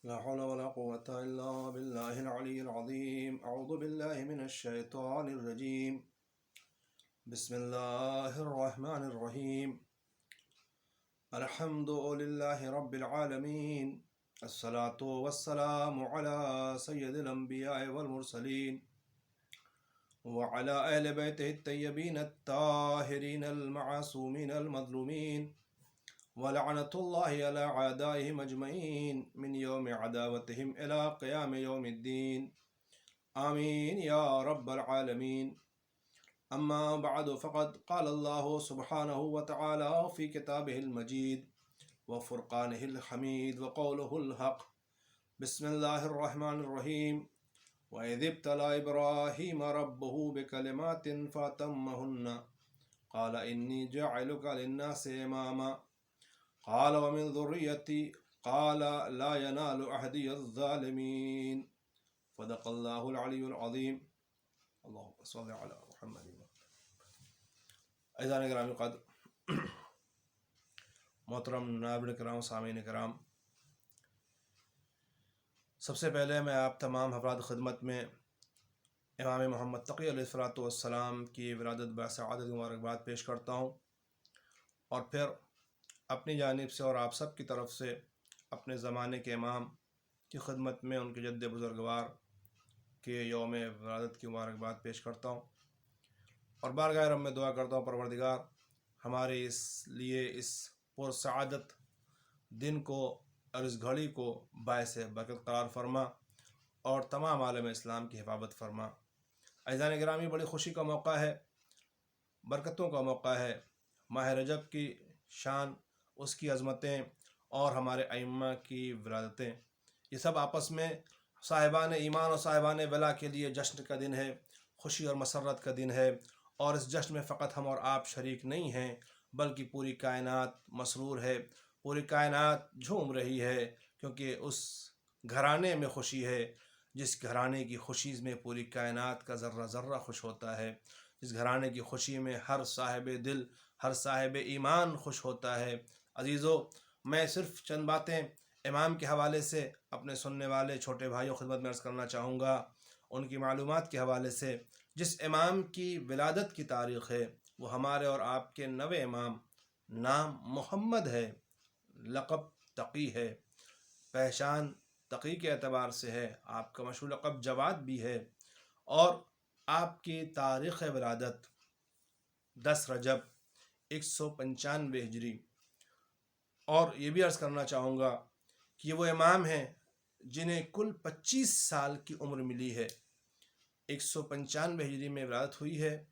لا حول ولا قوة إلا بالله العلي العظيم. أعوذ بالله من الشيطان الرجيم. بسم الله الرحمن الرحيم. الحمد لله رب العالمين. الصلاة والسلام على سيد الأنبياء والمرسلين وعلى أهل بيته الطيبين الطاهرين المعصومين المظلومين، ولعنة الله على أعدائهم أجمعين من يوم عداوتهم إلى قيام يوم الدين. آمين يا رب العالمين. أما بعد، فقد قال الله سبحانه وتعالى في كتابه المجيد وفرقانه الحميد وقوله الحق. بسم الله الرحمن الرحيم. وإذ ابتلى إبراهيم ربه بكلمات فأتمهن قال إني جاعلك للناس إماما قال ومن ذريتي قال لا ينال عهدي الظالمين. صدق الله العلي العظيم. اللهم صل على محمد. عزیزان گرامی قدر، محترم ناظرین کرام، سامعین کرام، سب سے پہلے میں آپ تمام افراد خدمت میں امام محمد تقی علیہ الصلوۃ والسلام کی ولادت بسعادت مبارکباد پیش کرتا ہوں، اور پھر اپنی جانب سے اور آپ سب کی طرف سے اپنے زمانے کے امام کی خدمت میں ان کے جد بزرگوار کے یوم ولادت کی مبارکباد پیش کرتا ہوں، اور بارگاہ رب میں دعا کرتا ہوں پروردگار ہمارے اس لیے اس پرسعادت دن کو اور اس گھڑی کو باعث برکت قرار فرما اور تمام عالم اسلام کی حفاظت فرما۔ عزیزان گرامی، بڑی خوشی کا موقع ہے، برکتوں کا موقع ہے۔ ماہ رجب کی شان، اس کی عظمتیں اور ہمارے ائمہ کی ولادتیں، یہ سب آپس میں صاحبان ایمان اور صاحبان ولا کے لیے جشن کا دن ہے، خوشی اور مسرت کا دن ہے، اور اس جشن میں فقط ہم اور آپ شریک نہیں ہیں بلکہ پوری کائنات مسرور ہے، پوری کائنات جھوم رہی ہے، کیونکہ اس گھرانے میں خوشی ہے جس گھرانے کی خوشی میں پوری کائنات کا ذرہ ذرہ خوش ہوتا ہے، جس گھرانے کی خوشی میں ہر صاحب دل، ہر صاحب ایمان خوش ہوتا ہے۔ عزیزو، میں صرف چند باتیں امام کے حوالے سے اپنے سننے والے چھوٹے بھائیوں خدمت میں عرض کرنا چاہوں گا، ان کی معلومات کے حوالے سے۔ جس امام کی ولادت کی تاریخ ہے وہ ہمارے اور آپ کے نوے امام، نام محمد ہے، لقب تقی ہے، پہچان تقی کے اعتبار سے ہے، آپ کا مشہور لقب جواد بھی ہے، اور آپ کی تاریخ ولادت 10 رجب 195 ہجری۔ اور یہ بھی عرض کرنا چاہوں گا کہ وہ امام ہیں جنہیں کل 25 سال کی عمر ملی ہے۔ 195 ہجری میں ولادت ہوئی ہے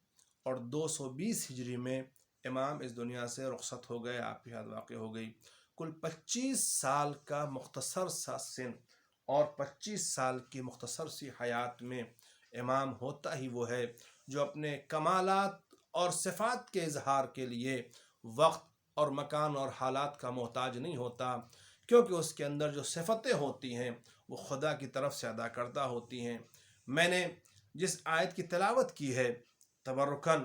اور 220 ہجری میں امام اس دنیا سے رخصت ہو گئے، آپ کی حیات واقع ہو گئی۔ کل 25 سال کا مختصر سا سن اور 25 سال کی مختصر سی حیات میں امام ہوتا ہی وہ ہے جو اپنے کمالات اور صفات کے اظہار کے لیے وقت اور مکان اور حالات کا محتاج نہیں ہوتا، کیونکہ اس کے اندر جو صفتیں ہوتی ہیں وہ خدا کی طرف سے ادا کردہ ہوتی ہیں۔ میں نے جس آیت کی تلاوت کی ہے تبرکن،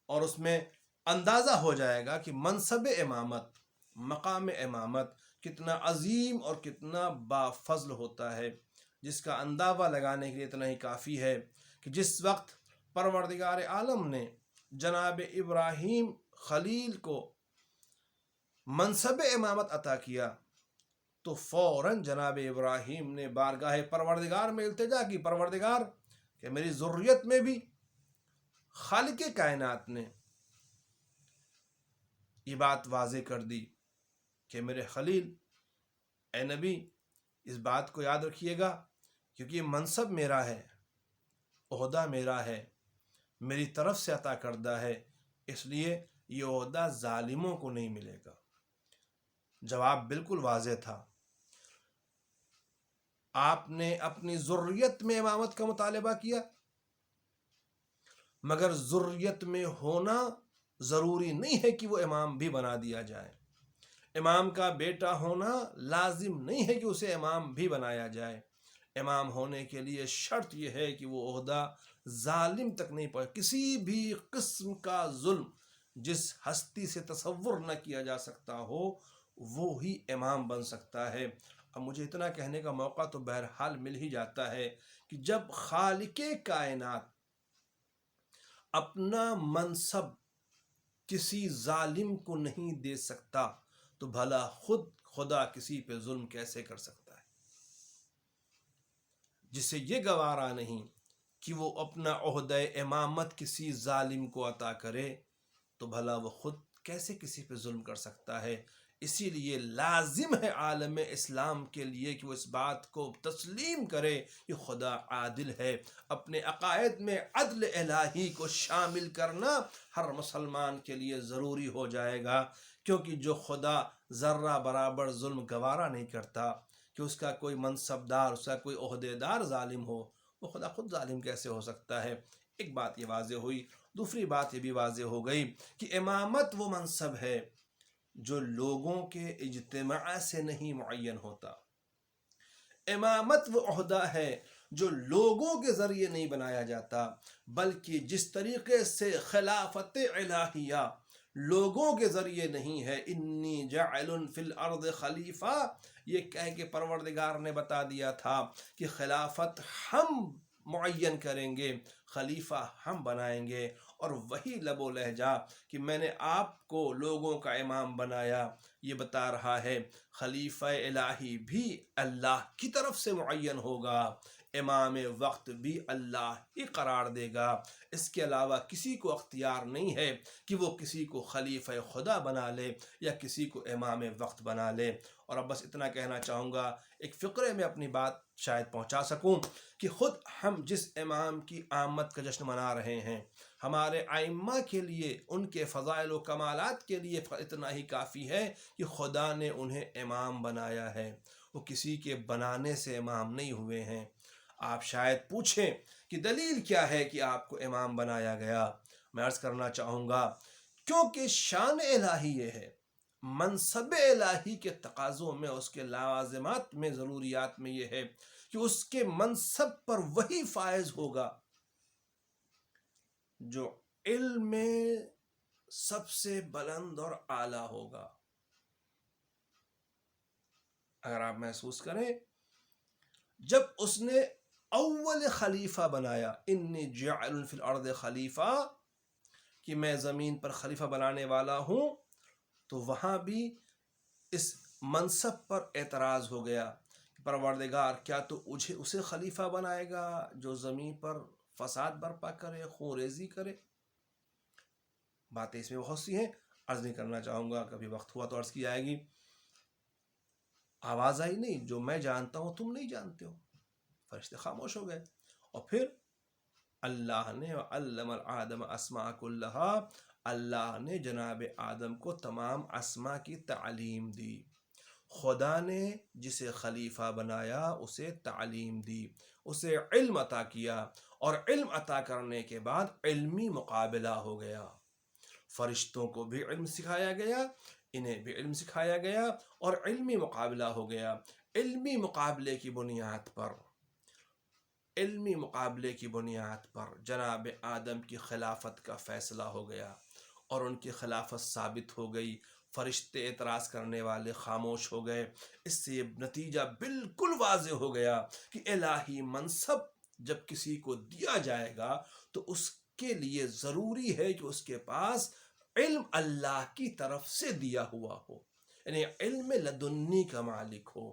اور اس میں اندازہ ہو جائے گا کہ منصب امامت، مقام امامت کتنا عظیم اور کتنا بافضل ہوتا ہے، جس کا اندازہ لگانے کے لیے اتنا ہی کافی ہے کہ جس وقت پروردگار عالم نے جناب ابراہیم خلیل کو منصب امامت عطا کیا تو فوراً جناب ابراہیم نے بارگاہ پروردگار میں التجا کی، پروردگار کہ میری ذریت میں بھی خالق کائنات نے یہ بات واضح کر دی کہ میرے خلیل، اے نبی، اس بات کو یاد رکھیے گا، کیونکہ یہ منصب میرا ہے، عہدہ میرا ہے، میری طرف سے عطا کردہ ہے، اس لیے یہ عہدہ ظالموں کو نہیں ملے گا۔ جواب بالکل واضح تھا۔ آپ نے اپنی ذریت میں امامت کا مطالبہ کیا، مگر ذریت میں ہونا ضروری نہیں ہے کہ وہ امام بھی بنا دیا جائے، امام کا بیٹا ہونا لازم نہیں ہے کہ اسے امام بھی بنایا جائے۔ امام ہونے کے لیے شرط یہ ہے کہ وہ عہدہ ظالم تک نہیں پہنچے، کسی بھی قسم کا ظلم جس ہستی سے تصور نہ کیا جا سکتا ہو وہ ہی امام بن سکتا ہے۔ اب مجھے اتنا کہنے کا موقع تو بہرحال مل ہی جاتا ہے کہ جب خالق کائنات اپنا منصب کسی ظالم کو نہیں دے سکتا تو بھلا خدا کسی پہ ظلم کیسے کر سکتا ہے؟ جسے یہ گوارا نہیں کہ وہ اپنا عہدہ امامت کسی ظالم کو عطا کرے تو بھلا وہ خود کیسے کسی پہ ظلم کر سکتا ہے؟ اسی لیے لازم ہے عالم اسلام کے لیے کہ وہ اس بات کو تسلیم کرے کہ خدا عادل ہے۔ اپنے عقائد میں عدل الہی کو شامل کرنا ہر مسلمان کے لیے ضروری ہو جائے گا، کیونکہ جو خدا ذرہ برابر ظلم گوارا نہیں کرتا کہ اس کا کوئی منصبدار، اس کا کوئی عہدیدار ظالم ہو، وہ خدا خود ظالم کیسے ہو سکتا ہے؟ ایک بات یہ واضح ہوئی۔ دوسری بات یہ بھی واضح ہو گئی کہ امامت وہ منصب ہے جو لوگوں کے اجتماع سے نہیں معین ہوتا، امامت وہ عہدہ ہے جو لوگوں کے ذریعے نہیں بنایا جاتا، بلکہ جس طریقے سے خلافت الہیہ لوگوں کے ذریعے نہیں ہے، انی جاعل فی الارض خلیفہ، یہ کہہ کے پروردگار نے بتا دیا تھا کہ خلافت ہم معین کریں گے، خلیفہ ہم بنائیں گے، اور وہی لب و لہجہ کہ میں نے آپ کو لوگوں کا امام بنایا یہ بتا رہا ہے خلیفہ الہی بھی اللہ کی طرف سے معین ہوگا، امام وقت بھی اللہ ہی قرار دے گا، اس کے علاوہ کسی کو اختیار نہیں ہے کہ وہ کسی کو خلیفہ خدا بنا لے یا کسی کو امام وقت بنا لے۔ اور اب بس اتنا کہنا چاہوں گا، ایک فقرے میں اپنی بات شاید پہنچا سکوں، کہ خود ہم جس امام کی آمد کا جشن منا رہے ہیں، ہمارے ائمہ کے لیے ان کے فضائل و کمالات کے لیے اتنا ہی کافی ہے کہ خدا نے انہیں امام بنایا ہے، وہ کسی کے بنانے سے امام نہیں ہوئے ہیں۔ آپ شاید پوچھیں کہ دلیل کیا ہے کہ آپ کو امام بنایا گیا؟ میں عرض کرنا چاہوں گا کیونکہ شان الہی یہ ہے، منصب الہی کے تقاضوں میں، اس کے لوازمات میں، ضروریات میں یہ ہے کہ اس کے منصب پر وہی فائز ہوگا جو علم میں سب سے بلند اور اعلیٰ ہوگا۔ اگر آپ محسوس کریں، جب اس نے اول خلیفہ بنایا، انی جاعل فی الارض خلیفہ، کہ میں زمین پر خلیفہ بنانے والا ہوں، تو وہاں بھی اس منصب پر اعتراض ہو گیا، پروردگار کیا تو اسے خلیفہ بنائے گا جو زمین پر فساد برپا کرے، خون ریزی کرے؟ باتیں اس میں بہت سی ہیں، عرض نہیں کرنا چاہوں گا، کبھی وقت ہوا تو عرض کی جائے گی۔ آواز آئی نہیں، جو میں جانتا ہوں تم نہیں جانتے ہو، فرشتے خاموش ہو گئے۔ اور پھر اللہ نے علم آدم اسماء کلہا، اللہ نے جناب آدم کو تمام اسماء کی تعلیم دی۔ خدا نے جسے خلیفہ بنایا اسے تعلیم دی، اسے علم عطا کیا، اور علم عطا کرنے کے بعد علمی مقابلہ ہو گیا، فرشتوں کو بھی علم سکھایا گیا، انہیں بھی علم سکھایا گیا، اور علمی مقابلہ ہو گیا۔ علمی مقابلے کی بنیاد پر جناب آدم کی خلافت کا فیصلہ ہو گیا، اور ان کی خلافت ثابت ہو گئی، فرشتے اعتراض کرنے والے خاموش ہو گئے۔ اس سے یہ نتیجہ بالکل واضح ہو گیا کہ الہی منصب جب کسی کو دیا جائے گا تو اس کے لیے ضروری ہے کہ اس کے پاس علم اللہ کی طرف سے دیا ہوا ہو، یعنی علم لدنی کا مالک ہو،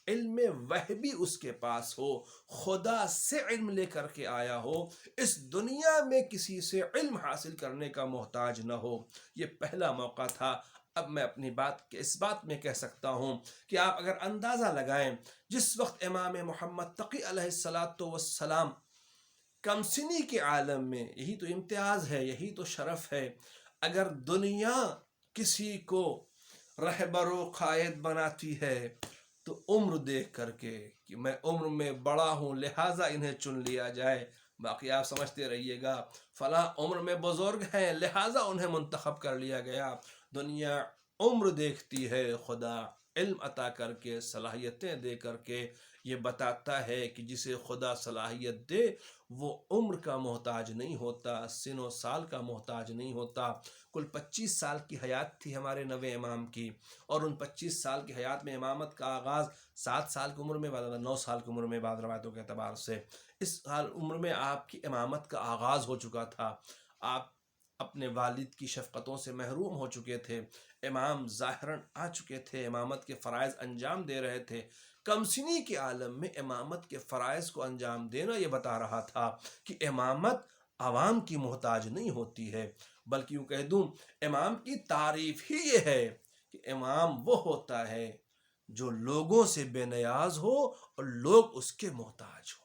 علم وحبی اس کے پاس ہو، خدا سے علم لے کر کے آیا ہو، اس دنیا میں کسی سے علم حاصل کرنے کا محتاج نہ ہو۔ یہ پہلا موقع تھا۔ اب میں اپنی اس بات میں کہہ سکتا ہوں کہ آپ اگر اندازہ لگائیں، جس وقت امام محمد تقی علیہ السلام کم سنی کے عالم میں، یہی تو امتیاز ہے، یہی تو شرف ہے، اگر دنیا کسی کو رہبر و قائد بناتی ہے تو عمر دیکھ کر کے کہ میں عمر میں بڑا ہوں لہٰذا انہیں چن لیا جائے، باقی آپ سمجھتے رہیے گا فلاں عمر میں بزرگ ہیں لہٰذا انہیں منتخب کر لیا گیا۔ دنیا عمر دیکھتی ہے، خدا علم عطا کر کے، صلاحیتیں دے کر کے یہ بتاتا ہے کہ جسے خدا صلاحیت دے وہ عمر کا محتاج نہیں ہوتا، سن و سال کا محتاج نہیں ہوتا۔ کل 25 سال کی حیات تھی ہمارے نوے امام کی، اور ان 25 سال کی حیات میں امامت کا آغاز 7 سال کی عمر میں، 9 سال کی عمر میں، بعض روایتوں کے اعتبار سے اس سال عمر میں آپ کی امامت کا آغاز ہو چکا تھا۔ آپ اپنے والد کی شفقتوں سے محروم ہو چکے تھے، امام ظاہراً آ چکے تھے، امامت کے فرائض انجام دے رہے تھے۔ کم سنی کے عالم میں امامت کے فرائض کو انجام دینا یہ بتا رہا تھا کہ امامت عوام کی محتاج نہیں ہوتی ہے، بلکہ یوں کہہ دوں امام کی تعریف ہی یہ ہے کہ امام وہ ہوتا ہے جو لوگوں سے بے نیاز ہو اور لوگ اس کے محتاج ہو،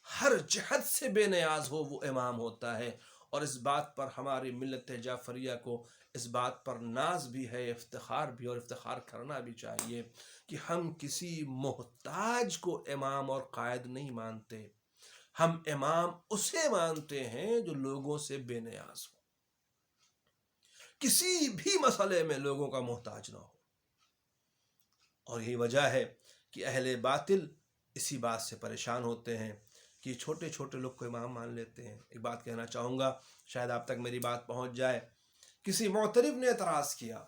ہر جہت سے بے نیاز ہو وہ امام ہوتا ہے۔ اور اس بات پر ہماری ملت جعفریہ کو اس بات پر ناز بھی ہے، افتخار بھی، اور افتخار کرنا بھی چاہیے کہ ہم کسی محتاج کو امام اور قائد نہیں مانتے، ہم امام اسے مانتے ہیں جو لوگوں سے بے نیاز ہو، کسی بھی مسئلے میں لوگوں کا محتاج نہ ہو۔ اور یہی وجہ ہے کہ اہل باطل اسی بات سے پریشان ہوتے ہیں کہ چھوٹے چھوٹے لوگ کو امام مان لیتے ہیں۔ ایک بات کہنا چاہوں گا، شاید آپ تک میری بات پہنچ جائے۔ کسی معترف نے اعتراض کیا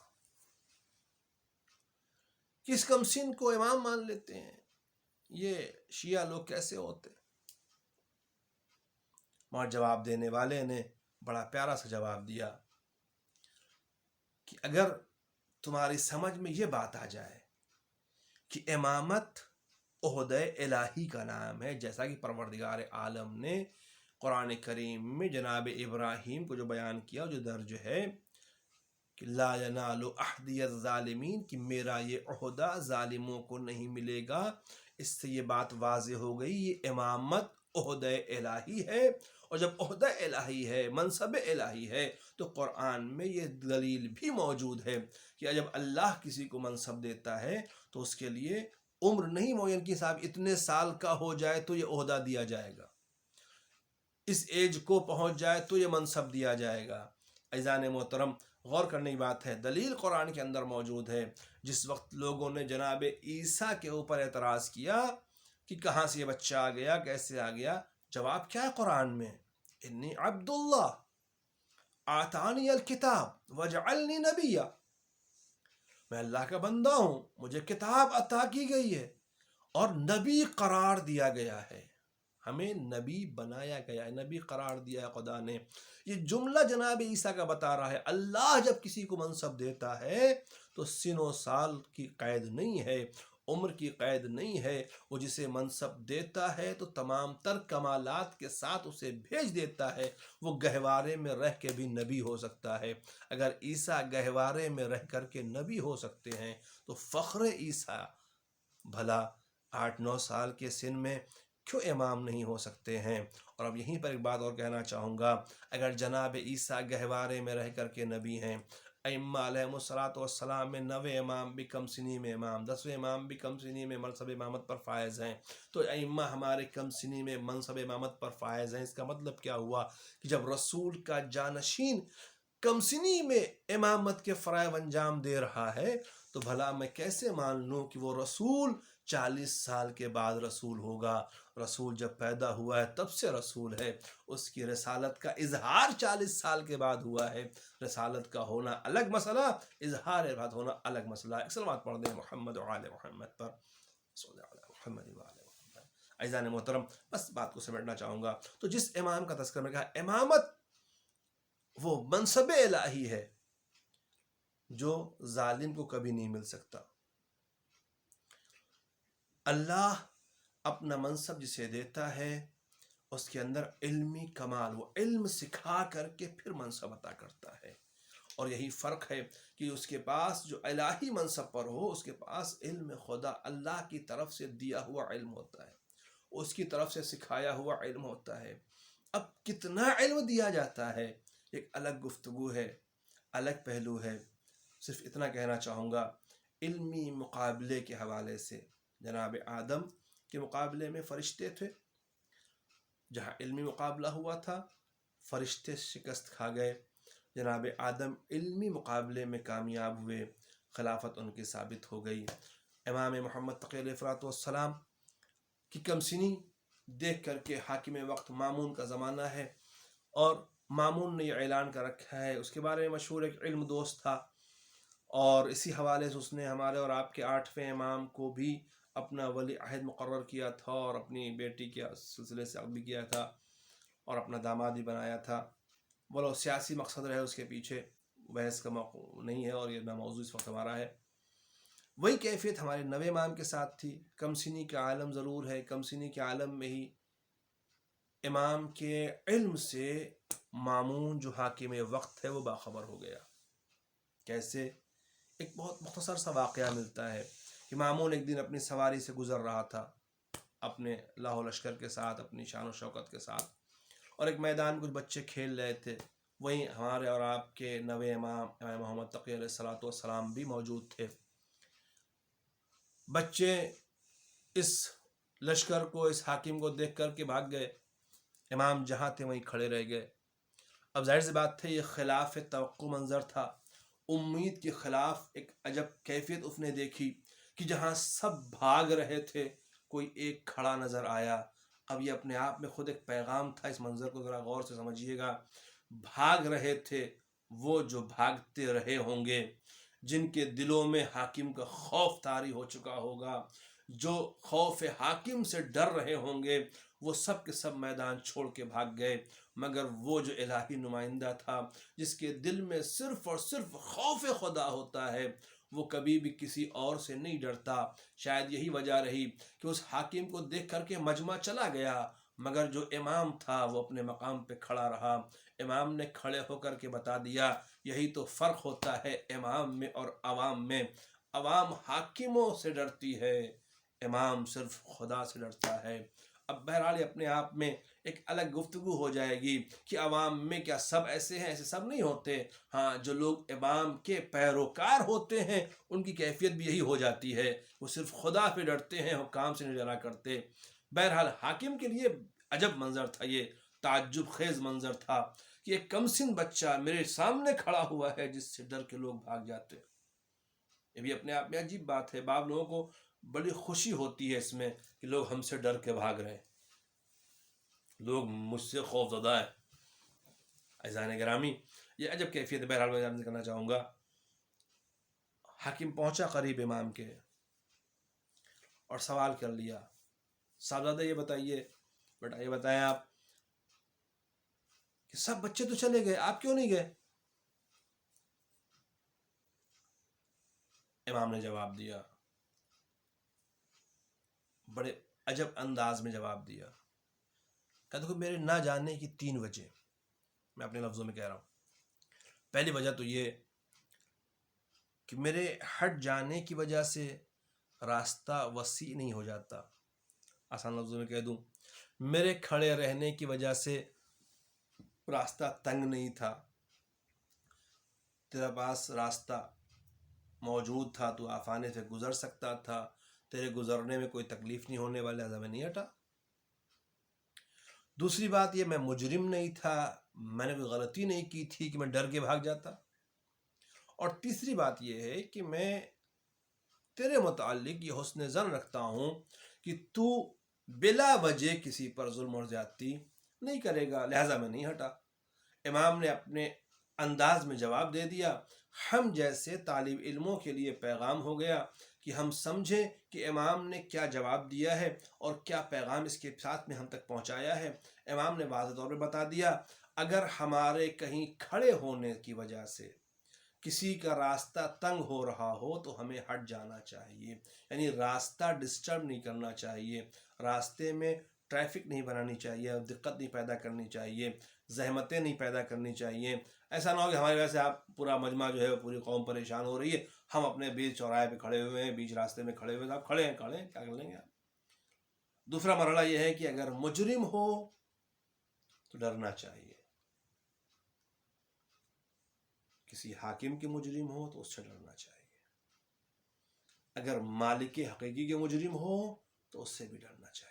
کہ اس کم سن کو امام مان لیتے ہیں، یہ شیعہ لوگ کیسے ہوتے؟ مگر جواب دینے والے نے بڑا پیارا سا جواب دیا کہ اگر تمہاری سمجھ میں یہ بات آ جائے کہ امامت عہدہ الہی کا نام ہے، جیسا کہ پروردگار عالم نے قرآن کریم میں جناب ابراہیم کو جو بیان کیا، جو درج ہے کہ لا ینال عہدی الظالمین، کہ میرا یہ عہدہ ظالموں کو نہیں ملے گا، اس سے یہ بات واضح ہو گئی یہ امامت عہدہ الہی ہے۔ اور جب عہدہ الہی ہے، منصب الہی ہے، تو قرآن میں یہ دلیل بھی موجود ہے کہ جب اللہ کسی کو منصب دیتا ہے تو اس کے لیے عمر نہیں معین کہ صاحب اتنے سال کا ہو جائے تو یہ عہدہ دیا جائے گا، اس ایج کو پہنچ جائے تو یہ منصب دیا جائے گا۔ عزیزان محترم، غور کرنے کی بات ہے، دلیل قرآن کے اندر موجود ہے۔ جس وقت لوگوں نے جناب عیسیٰ کے اوپر اعتراض کیا کہ کہاں سے یہ بچہ آ گیا، کیسے آ گیا، جواب کیا ہے قرآن میں؟ انی عبد اللہ آتانی الکتاب وجعلنی نبیا، میں اللہ کا بندہ ہوں، مجھے کتاب عطا کی گئی ہے اور نبی قرار دیا گیا ہے، ہمیں نبی بنایا گیا ہے، نبی قرار دیا ہے خدا نے۔ یہ جملہ جناب عیسیٰ کا بتا رہا ہے اللہ جب کسی کو منصب دیتا ہے تو سن و سال کی قید نہیں ہے، عمر کی قید نہیں ہے، وہ جسے منصب دیتا ہے تو تمام تر کمالات کے ساتھ اسے بھیج دیتا ہے۔ وہ گہوارے میں رہ کے بھی نبی ہو سکتا ہے۔ اگر عیسیٰ گہوارے میں رہ کر کے نبی ہو سکتے ہیں تو فخر عیسیٰ بھلا 8-9 سال کے سن میں کیوں امام نہیں ہو سکتے ہیں؟ اور اب یہیں پر ایک بات اور کہنا چاہوں گا، اگر جناب عیسیٰ گہوارے میں رہ کر کے نبی ہیں، ائمہ علیہم السلام میں 9 امام بھی کم سنی میں امام، 10 امام بھی کم سنی میں منصب امامت پر فائز ہیں، تو ائمہ ہمارے کم سنی میں منصب امامت پر فائز ہیں۔ اس کا مطلب کیا ہوا کہ جب رسول کا جانشین کم سنی میں امامت کے فرائض انجام دے رہا ہے تو بھلا میں کیسے مان لوں کہ وہ رسول 40 سال کے بعد رسول ہوگا؟ رسول جب پیدا ہوا ہے تب سے رسول ہے، اس کی رسالت کا اظہار 40 سال کے بعد ہوا ہے۔ رسالت کا ہونا الگ مسئلہ، اظہار بات ہونا الگ مسئلہ۔ ایک سلوات پڑھ دیں محمد و آل محمد پر، صلی اللہ علیہ محمد و آل محمد۔ عزیزان محترم، بس بات کو سمیٹنا چاہوں گا، تو جس امام کا تذکرہ میں کہا، امامت وہ منصب الہی ہے جو ظالم کو کبھی نہیں مل سکتا۔ اللہ اپنا منصب جسے دیتا ہے اس کے اندر علمی کمال، وہ علم سکھا کر کے پھر منصب عطا کرتا ہے۔ اور یہی فرق ہے کہ اس کے پاس جو الہی منصب پر ہو، اس کے پاس علم خدا، اللہ کی طرف سے دیا ہوا علم ہوتا ہے، اس کی طرف سے سکھایا ہوا علم ہوتا ہے۔ اب کتنا علم دیا جاتا ہے ایک الگ گفتگو ہے، الگ پہلو ہے۔ صرف اتنا کہنا چاہوں گا، علمی مقابلے کے حوالے سے جناب آدم کے مقابلے میں فرشتے تھے، جہاں علمی مقابلہ ہوا تھا فرشتے شکست کھا گئے، جناب آدم علمی مقابلے میں کامیاب ہوئے، خلافت ان کی ثابت ہو گئی۔ امام محمد تقی علیہ الصلوۃ والسلام کی کمسنی دیکھ کر کے حاکم وقت مامون کا زمانہ ہے، اور مامون نے یہ اعلان کر رکھا ہے، اس کے بارے میں مشہور ایک علم دوست تھا، اور اسی حوالے سے اس نے ہمارے اور آپ کے 8ویں امام کو بھی اپنا ولی عہد مقرر کیا تھا، اور اپنی بیٹی کے سلسلے سے عقد بھی کیا تھا، اور اپنا داماد بھی بنایا تھا۔ بولو سیاسی مقصد رہے اس کے پیچھے، بحث کا موقع نہیں ہے، اور یہ نہ موضوع اس وقت ہمارا ہے۔ وہی کیفیت ہمارے 9 امام کے ساتھ تھی۔ کم سنی کا عالم ضرور ہے، کم سنی کے عالم میں ہی امام کے علم سے مامون جو حاکم وقت ہے وہ باخبر ہو گیا۔ کیسے؟ ایک بہت مختصر سا واقعہ ملتا ہے کہ مامون ایک دن اپنی سواری سے گزر رہا تھا، اپنے لاہ و لشکر کے ساتھ، اپنی شان و شوکت کے ساتھ، اور ایک میدان میں کچھ بچے کھیل رہے تھے۔ وہیں ہمارے اور آپ کے 9 امام امام محمد تقی علیہ الصلوۃ والسلام بھی موجود تھے۔ بچے اس لشکر کو، اس حاکم کو دیکھ کر کے بھاگ گئے، امام جہاں تھے وہیں کھڑے رہ گئے۔ اب ظاہر سی بات ہے، یہ خلاف توقع منظر تھا، امید کے خلاف ایک عجب کیفیت اس نے دیکھی کہ جہاں سب بھاگ رہے تھے کوئی ایک کھڑا نظر آیا۔ اب یہ اپنے آپ میں خود ایک پیغام تھا، اس منظر کو ذرا غور سے سمجھیے گا۔ بھاگ رہے تھے وہ جو بھاگتے رہے ہوں گے، جن کے دلوں میں حاکم کا خوف طاری ہو چکا ہوگا، جو خوف حاکم سے ڈر رہے ہوں گے، وہ سب کے سب میدان چھوڑ کے بھاگ گئے، مگر وہ جو الہی نمائندہ تھا، جس کے دل میں صرف اور صرف خوف خدا ہوتا ہے، وہ کبھی بھی کسی اور سے نہیں ڈرتا۔ شاید یہی وجہ رہی کہ اس حاکم کو دیکھ کر کے مجمع چلا گیا، مگر جو امام تھا وہ اپنے مقام پہ کھڑا رہا۔ امام نے کھڑے ہو کر کے بتا دیا، یہی تو فرق ہوتا ہے امام میں اور عوام میں۔ عوام حاکموں سے ڈرتی ہے، امام صرف خدا سے ڈرتا ہے۔ اب بہرحال اپنے آپ میں ایک الگ گفتگو ہو جائے گی کہ عوام میں کیا سب ایسے ہیں؟ ایسے سب نہیں ہوتے۔ ہاں، جو لوگ امام کے پیروکار ہوتے ہیں ان کی کیفیت بھی یہی ہو جاتی ہے، وہ صرف خدا پہ ڈرتے ہیں، حکام سے نہیں ڈرا کرتے۔ بہرحال حاکم کے لیے عجب منظر تھا، یہ تعجب خیز منظر تھا کہ ایک کم سن بچہ میرے سامنے کھڑا ہوا ہے جس سے ڈر کے لوگ بھاگ جاتے۔ یہ بھی اپنے آپ میں عجیب بات ہے۔ بعض لوگوں کو بڑی خوشی ہوتی ہے اس میں کہ لوگ ہم سے ڈر کے بھاگ رہے ہیں، لوگ مجھ سے خوف زدہ ہیں۔ عزیزان گرامی، یہ عجب کیفیت ہے۔ بہرحال میں جاننے کرنا چاہوں گا، حاکم پہنچا قریب امام کے اور سوال کر لیا، صاحبزادہ یہ بتائیے، بیٹا یہ بتائیں آپ کہ سب بچے تو چلے گئے، آپ کیوں نہیں گئے؟ امام نے جواب دیا، بڑے عجب انداز میں جواب دیا کہ دیکھو میرے نہ جانے کی 3 وجہ، میں اپنے لفظوں میں کہہ رہا ہوں۔ پہلی وجہ تو یہ کہ میرے ہٹ جانے کی وجہ سے راستہ وسیع نہیں ہو جاتا۔ آسان لفظوں میں کہہ دوں، میرے کھڑے رہنے کی وجہ سے راستہ تنگ نہیں تھا، تیرے پاس راستہ موجود تھا، تو آسانی سے گزر سکتا تھا، تیرے گزرنے میں کوئی تکلیف نہیں ہونے والا، لہذا میں نہیں ہٹا۔ دوسری بات یہ، میں مجرم نہیں تھا، میں نے کوئی غلطی نہیں کی تھی کہ میں ڈر کے بھاگ جاتا۔ اور تیسری بات یہ ہے کہ میں تیرے متعلق یہ حسن ظن رکھتا ہوں کہ تو بلا وجہ کسی پر ظلم اور زیادتی نہیں کرے گا، لہذا میں نہیں ہٹا۔ امام نے اپنے انداز میں جواب دے دیا۔ ہم جیسے طالب علموں کے لیے پیغام ہو گیا کہ ہم سمجھیں کہ امام نے کیا جواب دیا ہے اور کیا پیغام اس کے ساتھ میں ہم تک پہنچایا ہے۔ امام نے واضح طور پہ بتا دیا، اگر ہمارے کہیں کھڑے ہونے کی وجہ سے کسی کا راستہ تنگ ہو رہا ہو تو ہمیں ہٹ جانا چاہیے، یعنی راستہ ڈسٹرب نہیں کرنا چاہیے، راستے میں ٹریفک نہیں بنانی چاہیے، دقت نہیں پیدا کرنی چاہیے، زحمتیں نہیں پیدا کرنی چاہیے۔ ایسا نہ ہو کہ ہماری وجہ سے آپ پورا مجمع جو ہے پوری قوم پریشان ہو رہی ہے، ہم اپنے بیچ چوراہے پہ کھڑے ہوئے ہیں، بیچ راستے میں کھڑے ہوئے ہیں، آپ کھڑے ہیں کیا کر لیں گے آپ؟ دوسرا مرحلہ یہ ہے کہ اگر مجرم ہو تو ڈرنا چاہیے، کسی حاکم کے مجرم ہو تو اس سے ڈرنا چاہیے، اگر مالک حقیقی کے مجرم ہو تو اس سے بھی ڈرنا چاہیے۔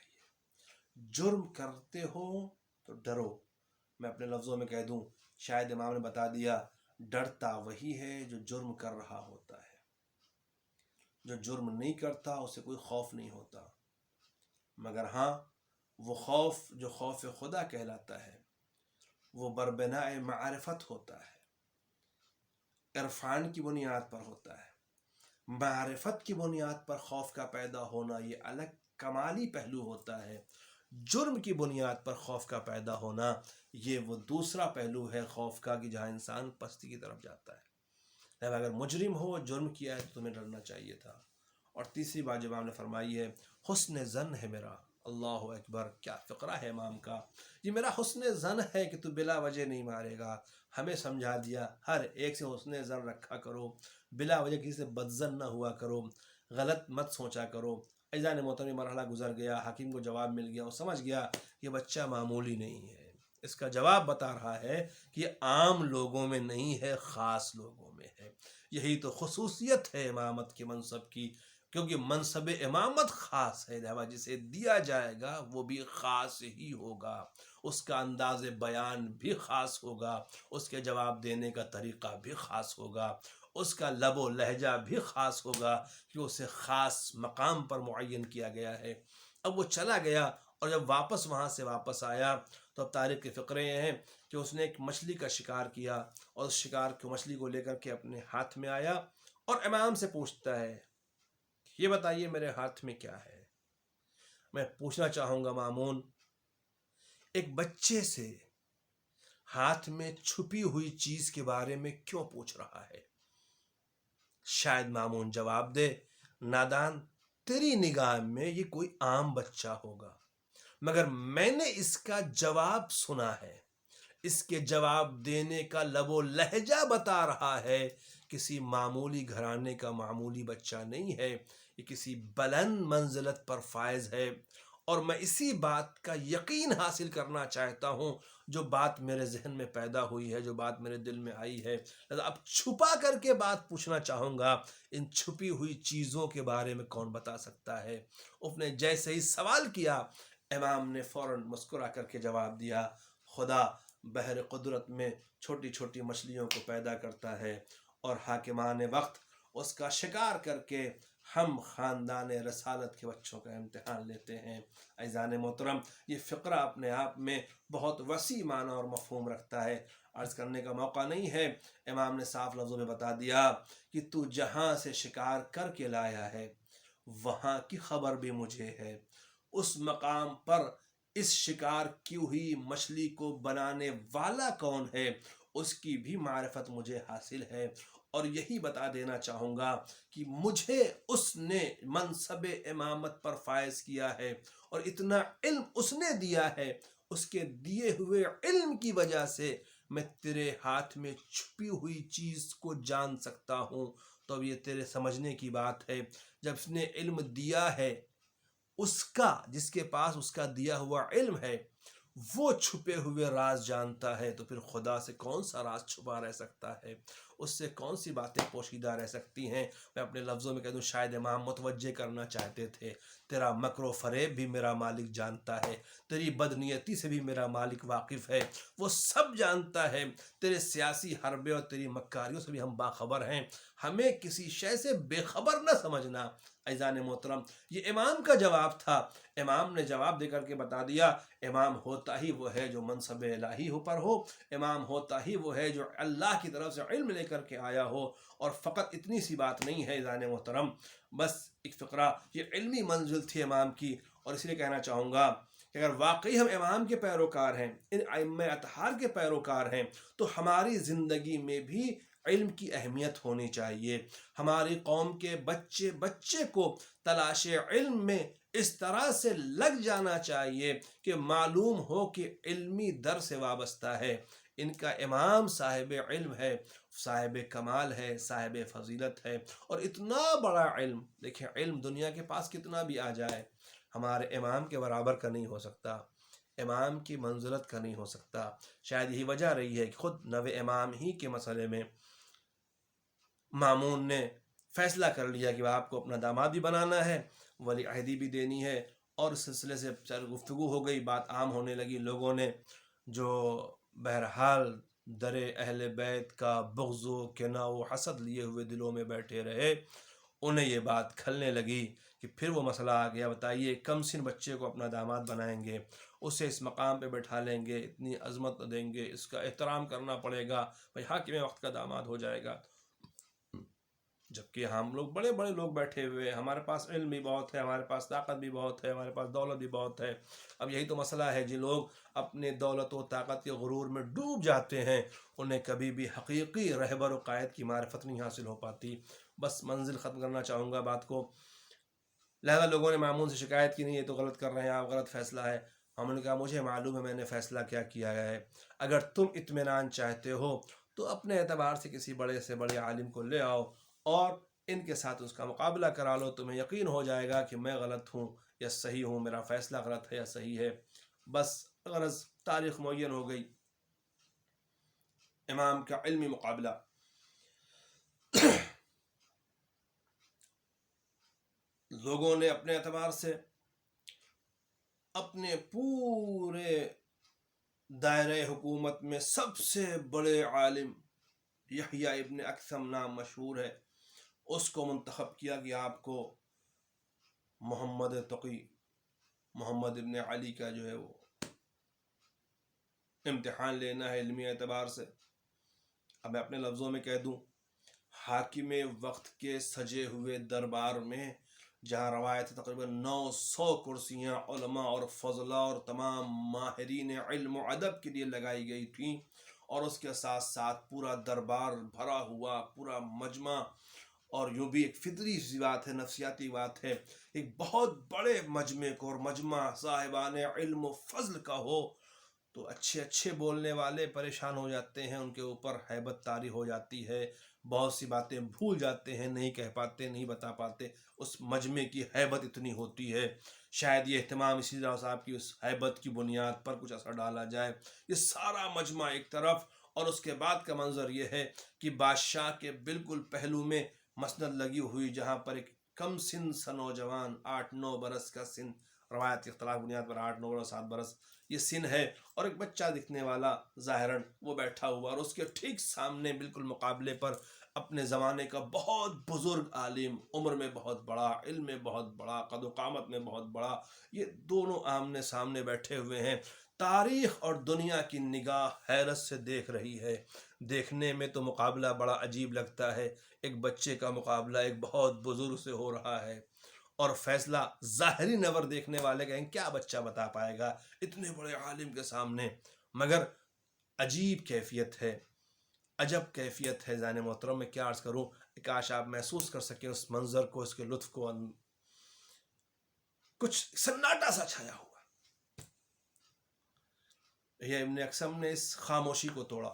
جرم کرتے ہو تو ڈرو۔ میں اپنے لفظوں میں کہہ دوں، شاید امام نے بتا دیا، ڈرتا وہی ہے جو جرم کر رہا ہوتا ہے۔ جو جرم نہیں کرتا اسے کوئی خوف نہیں ہوتا، مگر ہاں وہ خوف جو خوف خدا کہلاتا ہے وہ بربناء معرفت ہوتا ہے، عرفان کی بنیاد پر ہوتا ہے۔ معرفت کی بنیاد پر خوف کا پیدا ہونا یہ الگ کمالی پہلو ہوتا ہے، جرم کی بنیاد پر خوف کا پیدا ہونا یہ وہ دوسرا پہلو ہے خوف کا، کہ جہاں انسان پستی کی طرف جاتا ہے۔ لہذا اگر مجرم ہو، جرم کیا ہے، تو تمہیں ڈرنا چاہیے تھا۔ اور تیسری بات جو امام نے فرمائی ہے، حسن ظن ہے میرا۔ اللہ اکبر، کیا فقرہ ہے امام کا! یہ میرا حسن ظن ہے کہ تو بلا وجہ نہیں مارے گا۔ ہمیں سمجھا دیا ہر ایک سے حسن ظن رکھا کرو، بلا وجہ کسی سے بدظن نہ ہوا کرو، غلط مت سوچا کرو۔ ایزان محترم مرحلہ گزر گیا، حکیم کو جواب مل گیا، وہ سمجھ گیا یہ بچہ معمولی نہیں ہے۔ اس کا جواب بتا رہا ہے کہ یہ عام لوگوں میں نہیں ہے، خاص لوگوں میں ہے۔ یہی تو خصوصیت ہے امامت کے منصب کی، کیونکہ منصب امامت خاص ہے، لہذا جسے دیا جائے گا وہ بھی خاص ہی ہوگا، اس کا انداز بیان بھی خاص ہوگا، اس کے جواب دینے کا طریقہ بھی خاص ہوگا، اس کا لب و لہجہ بھی خاص ہوگا، کہ اسے خاص مقام پر معین کیا گیا ہے۔ اب وہ چلا گیا، اور جب واپس وہاں سے واپس آیا تو اب تاریخ کے فقرے یہ ہیں کہ اس نے ایک مچھلی کا شکار کیا، اور اس شکار کی مچھلی کو لے کر کے اپنے ہاتھ میں آیا اور امام سے پوچھتا ہے، یہ بتائیے میرے ہاتھ میں کیا ہے؟ میں پوچھنا چاہوں گا مامون، ایک بچے سے ہاتھ میں چھپی ہوئی چیز کے بارے میں کیوں پوچھ رہا ہے؟ شاید مامون جواب دے، نادان، تیری نگاہ میں یہ کوئی عام بچہ ہوگا، مگر میں نے اس کا جواب سنا ہے، اس کے جواب دینے کا لب و لہجہ بتا رہا ہے کسی معمولی گھرانے کا معمولی بچہ نہیں ہے، یہ کسی بلند منزلت پر فائز ہے، اور میں اسی بات کا یقین حاصل کرنا چاہتا ہوں جو بات میرے ذہن میں پیدا ہوئی ہے، جو بات میرے دل میں آئی ہے۔ اب چھپا کر کے بات پوچھنا چاہوں گا، ان چھپی ہوئی چیزوں کے بارے میں کون بتا سکتا ہے؟ اس نے جیسے ہی سوال کیا، امام نے فوراً مسکرا کر کے جواب دیا، خدا بحر قدرت میں چھوٹی چھوٹی مچھلیوں کو پیدا کرتا ہے، اور حاکمان وقت اس کا شکار کر کے ہم خاندان رسالت کے بچوں کا امتحان لیتے ہیں۔ عزیزان محترم، یہ فقرہ اپنے آپ میں بہت وسیع معنی اور مفہوم رکھتا ہے، عرض کرنے کا موقع نہیں ہے۔ امام نے صاف لفظوں میں بتا دیا کہ تو جہاں سے شکار کر کے لایا ہے وہاں کی خبر بھی مجھے ہے، اس مقام پر اس شکار کی ہوئی مچھلی کو بنانے والا کون ہے اس کی بھی معرفت مجھے حاصل ہے، اور یہی بتا دینا چاہوں گا کہ مجھے اس نے منصب امامت پر فائز کیا ہے، اور اتنا علم اس نے دیا ہے، اس کے دیے ہوئے علم کی وجہ سے میں تیرے ہاتھ میں چھپی ہوئی چیز کو جان سکتا ہوں۔ تو اب یہ تیرے سمجھنے کی بات ہے، جب اس نے علم دیا ہے، اس کا جس کے پاس اس کا دیا ہوا علم ہے وہ چھپے ہوئے راز جانتا ہے، تو پھر خدا سے کون سا راز چھپا رہ سکتا ہے؟ اس سے کون سی باتیں پوشیدہ رہ سکتی ہیں؟ میں اپنے لفظوں میں کہہ دوں، شاید امام متوجہ کرنا چاہتے تھے، تیرا مکر و فریب بھی میرا مالک جانتا ہے، تیری بدنیتی سے بھی میرا مالک واقف ہے، وہ سب جانتا ہے، تیرے سیاسی حربے اور تیری مکاریوں سے بھی ہم باخبر ہیں، ہمیں کسی شے سے بے خبر نہ سمجھنا۔ عزیزان محترم، یہ امام کا جواب تھا۔ امام نے جواب دے کر کے بتا دیا، امام ہوتا ہی وہ ہے جو منصب الہی پر ہو، امام ہوتا ہی وہ ہے جو اللہ کی طرف سے علم لے کر کے آیا ہو، اور فقط اتنی سی بات نہیں ہے عزیزان محترم، بس ایک فقرہ، یہ علمی منزل تھی امام کی، اور اس لیے کہنا چاہوں گا کہ اگر واقعی ہم امام کے پیروکار ہیں، ان ائمہ اطہار کے پیروکار ہیں، تو ہماری زندگی میں بھی علم کی اہمیت ہونی چاہیے۔ ہماری قوم کے بچے بچے کو تلاش علم میں اس طرح سے لگ جانا چاہیے کہ معلوم ہو کہ علمی در سے وابستہ ہے، ان کا امام صاحب علم ہے، صاحب کمال ہے، صاحب فضیلت ہے، اور اتنا بڑا علم، دیکھیں علم دنیا کے پاس کتنا بھی آ جائے ہمارے امام کے برابر کا نہیں ہو سکتا، امام کی منزلت کا نہیں ہو سکتا۔ شاید یہی وجہ رہی ہے کہ خود نو امام ہی کے مسئلے میں مامون نے فیصلہ کر لیا کہ آپ کو اپنا داماد بھی بنانا ہے، ولی عہدی بھی دینی ہے، اور اس سلسلے سے گفتگو ہو گئی، بات عام ہونے لگی، لوگوں نے جو بہرحال در اہل بیت کا بغض و کینہ و حسد لیے ہوئے دلوں میں بیٹھے رہے، انہیں یہ بات کھلنے لگی کہ پھر وہ مسئلہ آ گیا، بتائیے کم سن بچے کو اپنا داماد بنائیں گے، اسے اس مقام پہ بٹھا لیں گے، اتنی عظمت دیں گے، اس کا احترام کرنا پڑے گا، بھائی حاکم وقت کا داماد ہو جائے گا، جبکہ ہم لوگ بڑے بڑے لوگ بیٹھے ہوئے، ہمارے پاس علم بھی بہت ہے، ہمارے پاس طاقت بھی بہت ہے، ہمارے پاس دولت بھی بہت ہے۔ اب یہی تو مسئلہ ہے، جن لوگ اپنے دولت و طاقت کے غرور میں ڈوب جاتے ہیں، انہیں کبھی بھی حقیقی رہبر و قائد کی معرفت نہیں حاصل ہو پاتی۔ بس منزل ختم کرنا چاہوں گا بات کو۔ لہذا لوگوں نے مامون سے شکایت کی، نہیں یہ تو غلط کر رہے ہیں آپ، غلط فیصلہ ہے۔ ہم نے کہا مجھے معلوم ہے میں نے فیصلہ کیا کیا ہے، اگر تم اطمینان چاہتے ہو تو اپنے اعتبار سے کسی بڑے سے بڑے عالم کو لے آؤ اور ان کے ساتھ اس کا مقابلہ کرا لو، تمہیں یقین ہو جائے گا کہ میں غلط ہوں یا صحیح ہوں، میرا فیصلہ غلط ہے یا صحیح ہے۔ بس غرض تاریخ معین ہو گئی، امام کا علمی مقابلہ۔ لوگوں نے اپنے اعتبار سے اپنے پورے دائرہ حکومت میں سب سے بڑے عالم یحییٰ ابن اکثم نام مشہور ہے، اس کو منتخب کیا کہ آپ کو محمد تقی، محمد ابن علی کا جو ہے وہ امتحان لینا ہے علمی اعتبار سے۔ اب میں اپنے لفظوں میں کہہ دوں، حاکم وقت کے سجے ہوئے دربار میں جہاں روایت تقریباً 900 کرسیاں علماء اور فضلاء اور تمام ماہرین علم و ادب کے لیے لگائی گئی تھیں، اور اس کے ساتھ ساتھ پورا دربار بھرا ہوا، پورا مجمع، اور یوں بھی ایک فطری سی بات ہے، نفسیاتی بات ہے، ایک بہت بڑے مجمع کو اور مجمع صاحبان علم و فضل کا ہو تو اچھے اچھے بولنے والے پریشان ہو جاتے ہیں، ان کے اوپر ہیبت طاری ہو جاتی ہے، بہت سی باتیں بھول جاتے ہیں، نہیں کہہ پاتے، نہیں بتا پاتے، اس مجمع کی ہیبت اتنی ہوتی ہے۔ شاید یہ اہتمام اسی طرح صاحب کی اس ہیبت کی بنیاد پر کچھ اثر ڈالا جائے۔ یہ سارا مجمع ایک طرف، اور اس کے بعد کا منظر یہ ہے کہ بادشاہ کے بالکل پہلو میں مسند لگی ہوئی، جہاں پر ایک کم سن سا نوجوان 8-9 برس کا سن، روایت کے اختلاف بنیاد پر 8-9 برس 7 برس یہ سن ہے، اور ایک بچہ دکھنے والا ظاہراً وہ بیٹھا ہوا، اور اس کے ٹھیک سامنے بالکل مقابلے پر اپنے زمانے کا بہت بزرگ عالم، عمر میں بہت بڑا، علم میں بہت بڑا، قد و قامت میں بہت بڑا، یہ دونوں آمنے سامنے بیٹھے ہوئے ہیں۔ تاریخ اور دنیا کی نگاہ حیرت سے دیکھ رہی ہے۔ دیکھنے میں تو مقابلہ بڑا عجیب لگتا ہے، ایک بچے کا مقابلہ ایک بہت بزرگ سے ہو رہا ہے، اور فیصلہ ظاہری نظر دیکھنے والے کہیں کیا بچہ بتا پائے گا اتنے بڑے عالم کے سامنے، مگر عجیب کیفیت ہے، عجب کیفیت ہے۔ زان محترم میں کیا عرض کروں، کاش آپ محسوس کر سکیں اس منظر کو، اس کے لطف کو۔ کچھ سناٹا سا چھایا ہوا، یہ ابن اکثم نے اس خاموشی کو توڑا،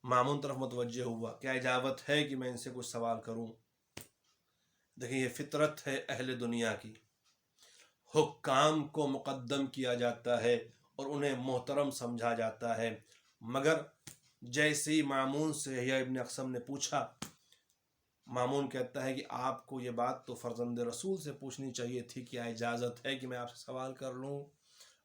مامون طرف متوجہ ہوا، کیا اجازت ہے کہ میں ان سے کچھ سوال کروں؟ دیکھیں یہ فطرت ہے اہل دنیا کی، حکام کو مقدم کیا جاتا ہے اور انہیں محترم سمجھا جاتا ہے، مگر جیسے ہی مامون سے یحییٰ ابن اکثم نے پوچھا، مامون کہتا ہے کہ آپ کو یہ بات تو فرزند رسول سے پوچھنی چاہیے تھی، کیا اجازت ہے کہ میں آپ سے سوال کر لوں؟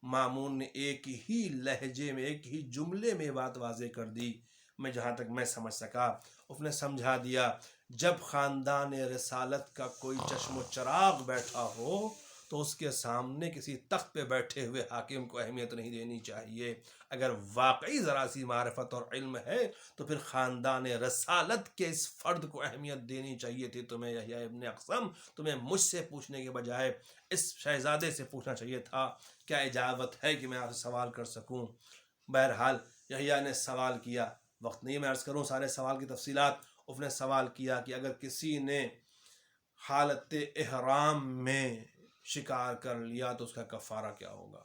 مامون نے ایک ہی لہجے میں، ایک ہی جملے میں بات واضح کر دی، میں جہاں تک میں سمجھ سکا اس نے سمجھا دیا، جب خاندان رسالت کا کوئی چشم و چراغ بیٹھا ہو تو اس کے سامنے کسی تخت پہ بیٹھے ہوئے حاکم کو اہمیت نہیں دینی چاہیے۔ اگر واقعی ذرا سی معرفت اور علم ہے تو پھر خاندان رسالت کے اس فرد کو اہمیت دینی چاہیے تھی تمہیں یحییٰ ابن اکثم، تمہیں مجھ سے پوچھنے کے بجائے اس شہزادے سے پوچھنا چاہیے تھا، کیا اجازت ہے کہ میں آپ سے سوال کر سکوں؟ بہرحال یحییٰ نے سوال کیا، وقت نہیں میں عرض کروں سارے سوال کی تفصیلات۔ اس نے سوال کیا کہ اگر کسی نے حالت احرام میں شکار کر لیا تو اس کا کفارہ کیا ہوگا؟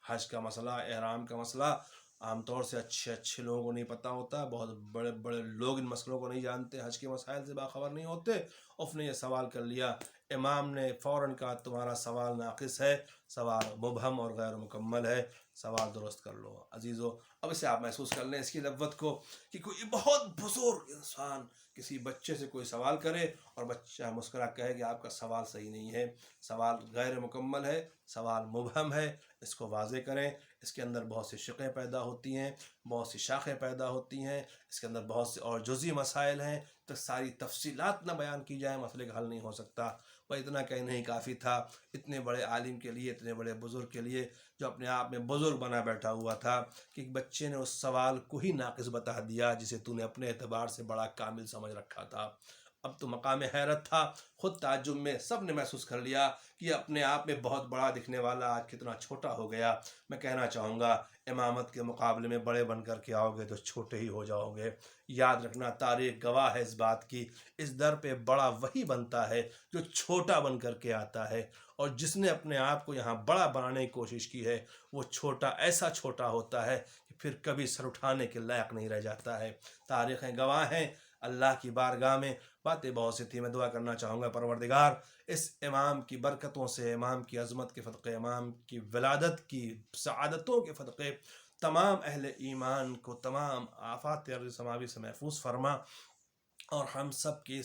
حج کا مسئلہ، احرام کا مسئلہ عام طور سے اچھے لوگوں کو نہیں پتہ ہوتا، بہت بڑے بڑے لوگ ان مسئلوں کو نہیں جانتے، حج کے مسائل سے باخبر نہیں ہوتے۔ اس نے یہ سوال کر لیا، امام نے فوراً کہا تمہارا سوال ناقص ہے، سوال مبہم اور غیر مکمل ہے، سوال درست کر لو۔ عزیزو اب اسے آپ محسوس کر لیں اس کی لذت کو، کہ کوئی بہت بزرگ انسان کسی بچے سے کوئی سوال کرے اور بچہ مسکرا کہے کہ آپ کا سوال صحیح نہیں ہے، سوال غیر مکمل ہے، سوال مبہم ہے، اس کو واضح کریں، اس کے اندر بہت سی شقیں پیدا ہوتی ہیں، بہت سی شاخیں پیدا ہوتی ہیں، اس کے اندر بہت سے اور جزئی مسائل ہیں، ساری تفصیلات نہ بیان کی جائیں مسئلے کا حل نہیں ہو سکتا۔ وہ اتنا کہنا ہی کافی تھا اتنے بڑے عالم کے لیے، اتنے بڑے بزرگ کے لیے، جو اپنے آپ میں بزرگ بنا بیٹھا ہوا تھا، کہ ایک بچے نے اس سوال کو ہی ناقص بتا دیا جسے تو نے اپنے اعتبار سے بڑا کامل سمجھ رکھا تھا۔ اب تو مقام حیرت تھا، خود تعجب میں سب نے محسوس کر لیا کہ اپنے آپ میں بہت بڑا دکھنے والا آج کتنا چھوٹا ہو گیا۔ میں کہنا چاہوں گا، امامت کے مقابلے میں بڑے بن کر کے آؤ گے تو چھوٹے ہی ہو جاؤ گے۔ یاد رکھنا، تاریخ گواہ ہے اس بات کی، اس در پہ بڑا وہی بنتا ہے جو چھوٹا بن کر کے آتا ہے، اور جس نے اپنے آپ کو یہاں بڑا بنانے کی کوشش کی ہے وہ چھوٹا ایسا چھوٹا ہوتا ہے کہ پھر کبھی سر اٹھانے کے لائق نہیں رہ جاتا ہے۔ تاریخیں گواہ ہیں، اللہ کی بارگاہ میں باتیں بہت سی تھی۔ میں دعا کرنا چاہوں گا، پروردگار اس امام کی برکتوں سے، امام کی عظمت کے صدقے، امام کی ولادت کی سعادتوں کے صدقے تمام اہل ایمان کو تمام آفات ارض سماوی سے محفوظ فرما، اور ہم سب کی